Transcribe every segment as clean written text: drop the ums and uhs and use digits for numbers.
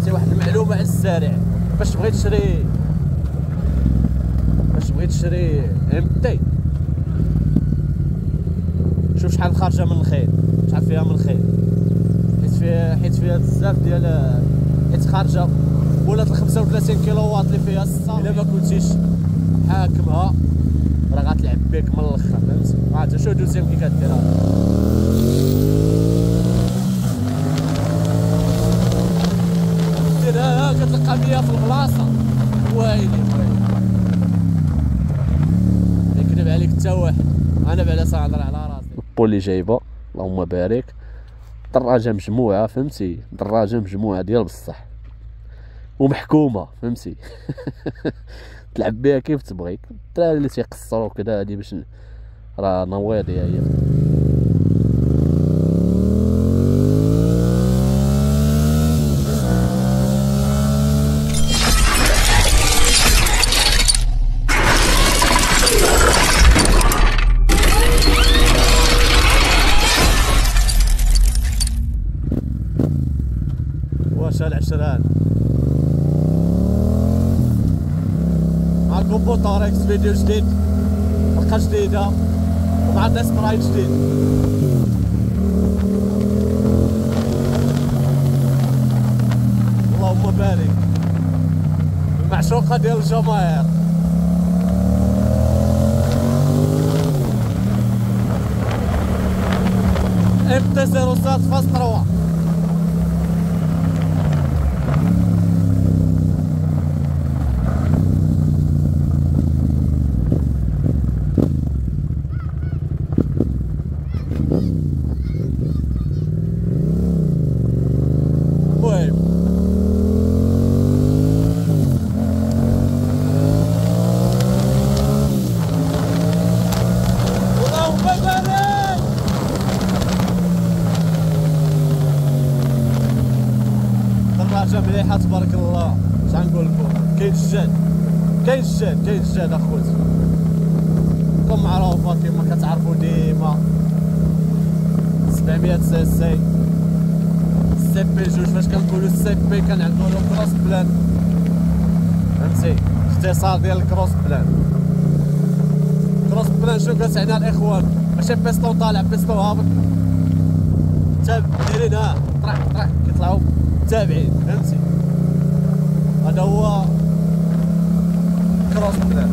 فهمتي. واحد المعلومه على السريع، باش تبغي تشري ام تي، شوف شحال خارجه من الخيل، شحال فيها من الخيل، حيت فيها بزاف ديال، حيت خارجه ولات 35 كيلو واط اللي فيها الصا. الا ما كنتيش حاكمها راه غتلعب بك من الاخر، فهمتي. انت شو دوزيام كي كديرها، ديرها كتلقى 100 في البلاصه، ويلي يكذب عليك حتى واحد. انا بعدا صنهضر على راسي. البولي جايبه اللهم بارك، دراجه مجموعه، فهمتي، دراجه مجموعه ديال بصح ومحكومه، فهمتي. تلعب بها كيف تبغي. الدراري اللي تيقصروا كذا هادي باش راه نواضيه هي. واش العشران معكم بوطاريكس، فيديو جديد، حلقه جديده ومع ديسبرايت جديد. اللهم بارك، المعشوقه ديال الجماهير. ام تي 07.3. دراجة مليحة تبارك الله. شحال نقول لكم، كاين الجاد اخوتي، كم معروفة كما كتعرفوا ديما. 700 سي سي بي جوج. فاش كنقولوا سي بي كنعقلوا كروس بلان، فهمتي، اختصار ديال الكروس بلان. كروس بلان شنو كتعني الاخوان؟ ماشي بيستون طالع بيستون هابط، دايرين طرح كيطلعوا تابعين، فهمتي. هذا هو كروس بلان.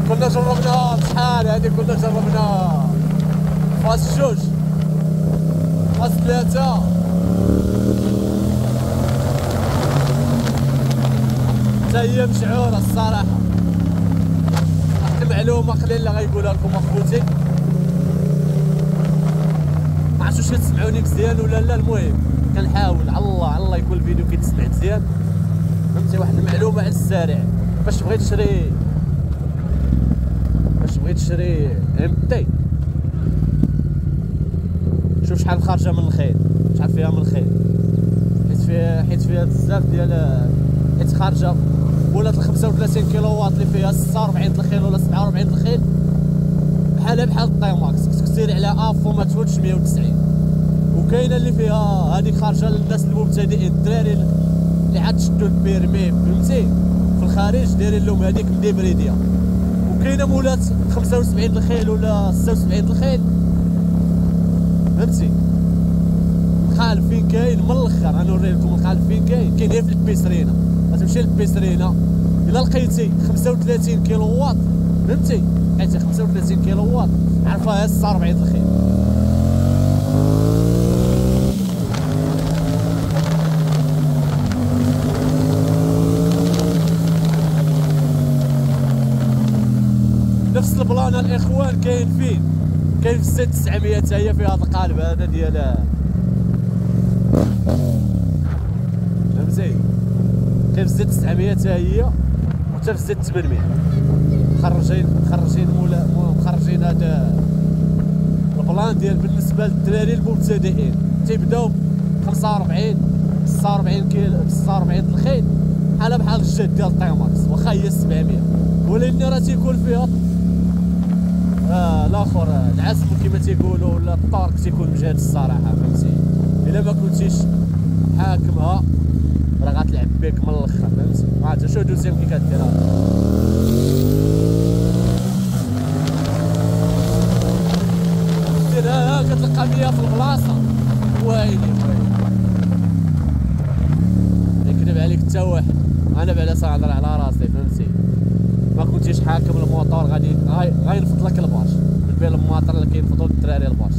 كنا جربناها بشحال هادي، كنا جربناها فاز 2 فاز 3. حتى هي مشعوره الصراحه. واحد المعلومه قليله غيقولها لكم اخوتي، ما عرفتش واش كتسمعوني مزيان ولا لا. المهم كنحاول على الله يكون الفيديو كيتسمع مزيان، فهمتي. واحد المعلومه على السريع، باش تبغي تشري ام تي، شوف شحال خارجه من الخيل، شحال فيها من الخيل، حيت فيها بزاف ديال، حيت خارجه ولات 35 كيلو واط اللي فيها 46 الخيل ولا 47 الخيل، بحال الطيماكس. خصك تسير على افو ما تفوتش 190. وكاينه اللي فيها هذيك خارجه للناس المبتدئين، الدراري اللي عاد شدوا البيرمي، فهمتي، في الخارج دايرين لهم هذيك مديبريديه. وكاينه مولات 75 الخيل ولا 76 الخيل، فهمتي. الخالف فين كاين من الاخر، غنوري لكم الخالف فين كاين غير في البيسرينه. غتمشي للبيسرينه الا لقيتي 35 كيلو واط، فهمتي، لقيتي 35 كيلو واط عرفها هي 46 الخيل. نفس البلان الاخوان كاين فين؟ كاين في السي 900 حتى هي في هذا القالب هذا ديال، فهمتي. كاين في السي 900 حتى هي، وحتى في السي 800 مخرجين هذا البلان ديال بالنسبه للدراري المبتدئين. تيبداو 45 46 كيلو 46 الخيل، بحال الجاد ديال الطيماكس، واخا هي 700، ولكن راه تيكون فيها الاخر العزم كما تيقولوا ولا الطارق تيكون مجهد الصراحه، فهمتي؟ الا ما كنتيش حاكمها راه غتلعب بك من الاخر، فهمتي؟ عاد شو دوزيام كي كديرها ديرها كتلقى 100 في البلاصه، ويلي يكذب عليك حتى واحد. انا بعدا صنهضر على راسي، فهمتي؟ ما كنتيش حاكم الموطور غينفض لك الباش من بين الماطر اللي كينفضوا الدراري الباش.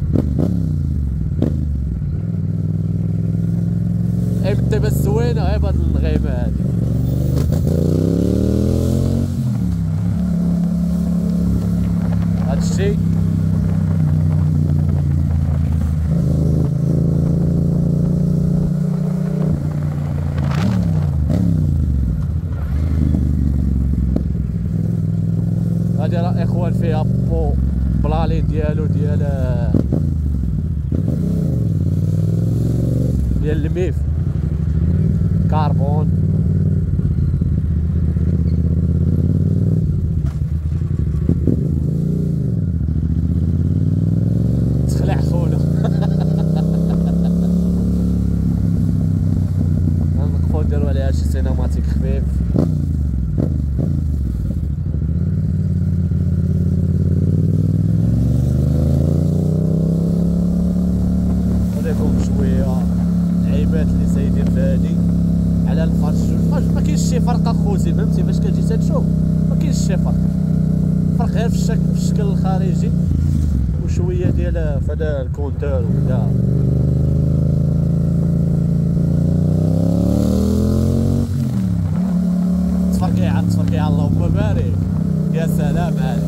الدابه الزوينه غير بهاد النغيمه هادي. هادشي هادي راه اخوان فيها بلالين ديالو ديال الميف كربون. تخلع خونا غنوقفو نديرو عليها شي سينماتيك خفيف. نوريكم شويه العيبات اللي سايدين في هادي على الفرش. ما كاينش شي فرق اخوتي، فهمتي؟ فاش كتجي تشوف ما كاينش شي فرق غير في الشكل الخارجي وشويه ديال فدا الكونتور وكذا. تفرقي اللهم بارك، يا سلام عليك.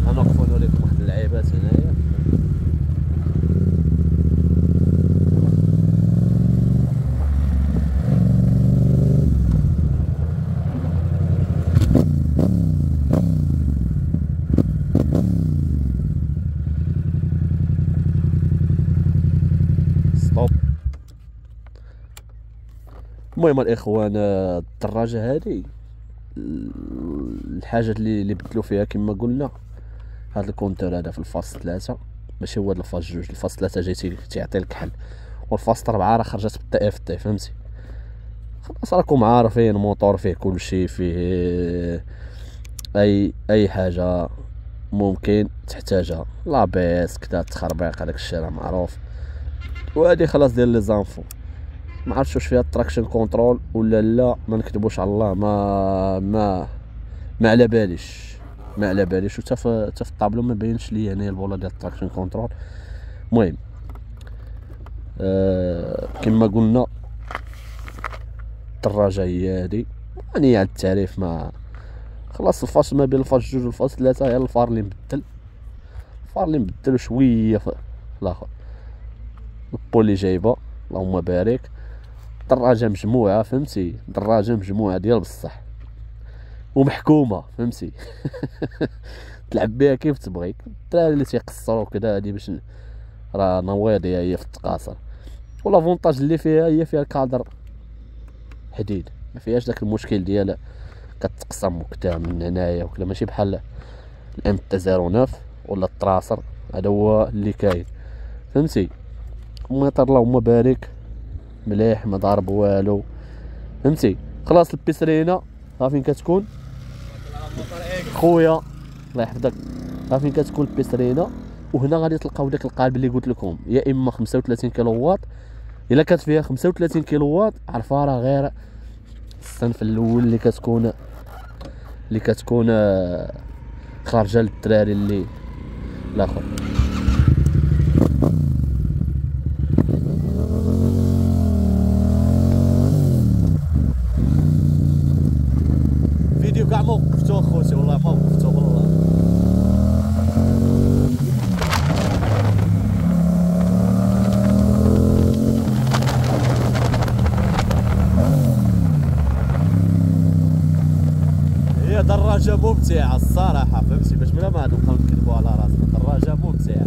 غنوقفو نوريكم واحد اللعيبات هنايا. ستوب. المهم الاخوان، الدراجه هذه الحاجات اللي بدلوا فيها كما قلنا، هذا الكونتور هذا في الفاس 3 ماشي هو الفاس 2. الفاس 3 جاي تيعطي لك حل، والفاس 4 راه خرجت بالتي اف تي، فهمتي؟ خلاص راكم عارفين الموتور فيه كلشي، فيه اي حاجه ممكن تحتاجها، لابيس كذا تخربيق هذاك الشيء راه معروف. وهذه خلاص ديال لي زانفو. ما عرفتش واش فيها التراكشن كنترول ولا لا، ما نكذبوش على الله، ما على باليش وحتى في الطابلو ما بينش لي هنايا البوله ديال التراكشن كنترول. المهم كما قلنا الدراجه هي هادي، يعني على التعريف. ما خلاص الفاش ما بين الفاش 2 والفاش 3 هي الفار اللي مبدل شويه في الاخر. البولي جايبه اللهم بارك. دراجه مجموعه، فهمتي؟ دراجه مجموعه ديال بصح ومحكومه، فهمتي؟ تلعب بها كيف تبغي. الدراري اللي تيقصروا كذا هادي باش راه نواضيه هي في التقاصر. والافونتاج اللي فيها هي فيها الكادر حديد، ما فيهاش داك المشكل ديال كتقسم وكذا من هنايا وكذا، ماشي بحال الام تي 09 ولا التراسر. هذا هو اللي كاين، فهمتي؟ الموتور اللهم بارك مليح، ما ضارب والو، فهمتي؟ خلاص البيسرينه ها فين كتكون خويا الله يحفظك، ها فين كتكون البيسرينه. وهنا غادي تلقاو داك القالب اللي قلت لكم، يا اما 35 كيلو واط. الا كانت فيها 35 كيلو واط عرفها راه غير الصنف الاول اللي كتكون خارجه للدراري اللي الاخر. فيديو كاع ما وقفتو اخوتي، والله ما وقفتو والله. هي دراجة ممتعة الصراحة، فهمتي؟ باش بلا ما نبقاو نكذبو على راسنا، دراجة ممتعة.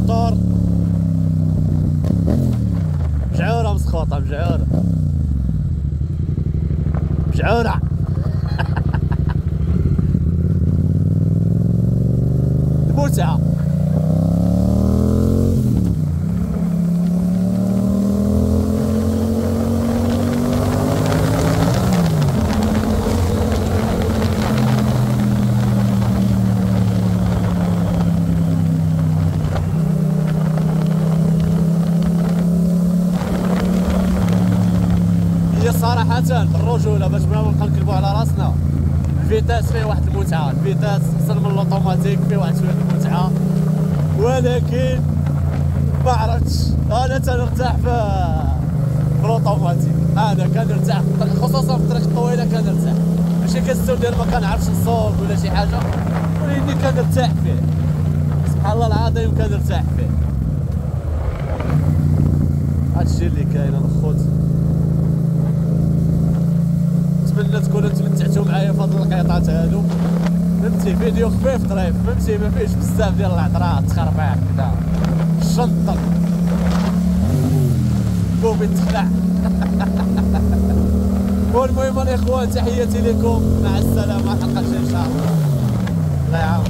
الموتور مجعوره مسخوطه مجعوره مجعوره. المتعه صراحة بالرجولة باش ما نبقاو نكذبو على راسنا، الفيتاس فيه واحد المتعة، الفيتاس احسن من الاوتوماتيك فيه واحد شوية المتعة، ولكن ما عرفتش انا تنرتاح في الاوتوماتيك، انا كنرتاح خصوصا في الطريق الطويلة كنرتاح، ماشي كنستو ديال ما كنعرفش نصوب ولا شي حاجة، ولكن كنرتاح فيه سبحان الله العظيم كنرتاح فيه. هادشي اللي كاين الخوت، نتمنى تكونوا تمتعتوا معايا في هاد القيطات هادو، فهمتي فيديو خفيف ظريف، فهمتي ما فيهش بزاف ديال الهضرات تخربيق كدا الشنطر بوبي تخلع. والمهم الاخوان تحياتي لكم، مع السلامه، حلقه ان شاء الله، الله يعاون.